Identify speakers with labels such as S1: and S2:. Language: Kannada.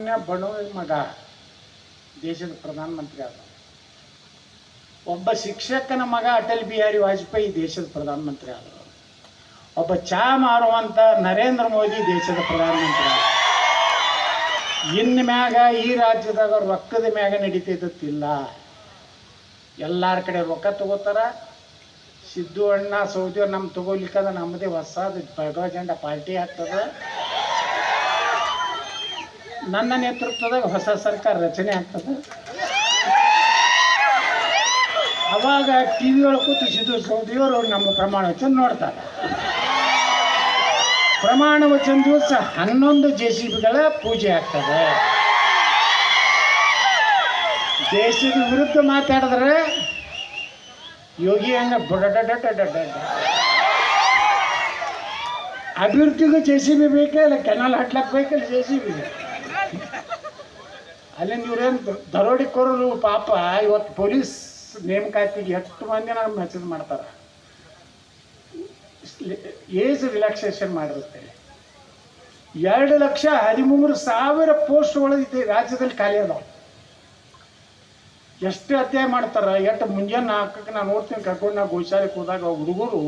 S1: ಸಾಮಾನ್ಯ ಬಡವ ಮಗ ದೇಶದ ಪ್ರಧಾನಮಂತ್ರಿ ಆದ. ಒಬ್ಬ ಶಿಕ್ಷಕನ ಮಗ ಅಟಲ್ ಬಿಹಾರಿ ವಾಜಪೇಯಿ ದೇಶದ ಪ್ರಧಾನಮಂತ್ರಿ ಆದರು. ಒಬ್ಬ ಚಾ ಮಾರುವಂಥ ನರೇಂದ್ರ ಮೋದಿ ದೇಶದ ಪ್ರಧಾನಮಂತ್ರಿ ಆದ. ಇನ್ನು ಮ್ಯಾಗ ಈ ರಾಜ್ಯದಾಗ ರೊಕ್ಕದ ಮ್ಯಾಗ ನಡೀತಿದ್ದಿಲ್ಲ. ಎಲ್ಲರ ಕಡೆ ರೊಕ್ಕ ತಗೋತಾರ. ಸಿದ್ದು ಅಣ್ಣ ಸೌದಿ ನಮ್ಮ ತಗೋಲಿಕ್ಕಂದ್ರೆ ನಮ್ಮದೇ ಹೊಸದು ಬೆಳಗಾವ ಜೆಂಡ ಪಾರ್ಟಿ ಆಗ್ತದೆ. ನನ್ನ ನೇತೃತ್ವದಾಗ ಹೊಸ ಸರ್ಕಾರ ರಚನೆ ಆಗ್ತದೆ. ಅವಾಗ ಟಿ ವಿ ಒಳಗೆ ಕೂತು ಸಿದ್ದು ಸೌದಿಯವರು ನಮ್ಮ ಪ್ರಮಾಣ ವಚನ ನೋಡ್ತಾರೆ. ಪ್ರಮಾಣ ವಚನ ದಿವಸ 11 JCBಗಳ ಪೂಜೆ ಆಗ್ತದೆ. ದೇಶದ ವಿರುದ್ಧ ಮಾತಾಡಿದ್ರೆ ಯೋಗಿ ಹಂಗ ಅಭಿವೃದ್ಧಿಗೂ JCB ಬೇಕೇ ಇಲ್ಲ, ಕೆನಾಲ್ ಹಟ್ಲಕ್ಕೆ ಬೇಕಲ್ಲ JCB. ಅಲ್ಲಿಂದ ಇವ್ರೇನು ದರೋಡಿಕೋರು ಪಾಪ ಇವತ್ತು ಪೊಲೀಸ್ ನೇಮಕಾತಿಗೆ 8 ಮಂದಿ ನಾವು ಮೆಸೇಜ್ ಮಾಡ್ತಾರೆ. Age relaxation ಮಾಡಿರುತ್ತೆ. 2,13,000 ಪೋಸ್ಟ್ಗಳು ಇದೆ ರಾಜ್ಯದಲ್ಲಿ ಖಾಲಿ ಅದಾವ. ಎಷ್ಟು ಅಧ್ಯಾಯ ಮಾಡ್ತಾರೆ. ಎಷ್ಟು ಮುಂಜಾನೆ 4ಕ್ಕೆ ನಾನು ನೋಡ್ತೀನಿ ಕರ್ಕೊಂಡು ನಾವು ಗೋಶಾಲೆಗೆ ಹೋದಾಗ ಹುಡುಗರು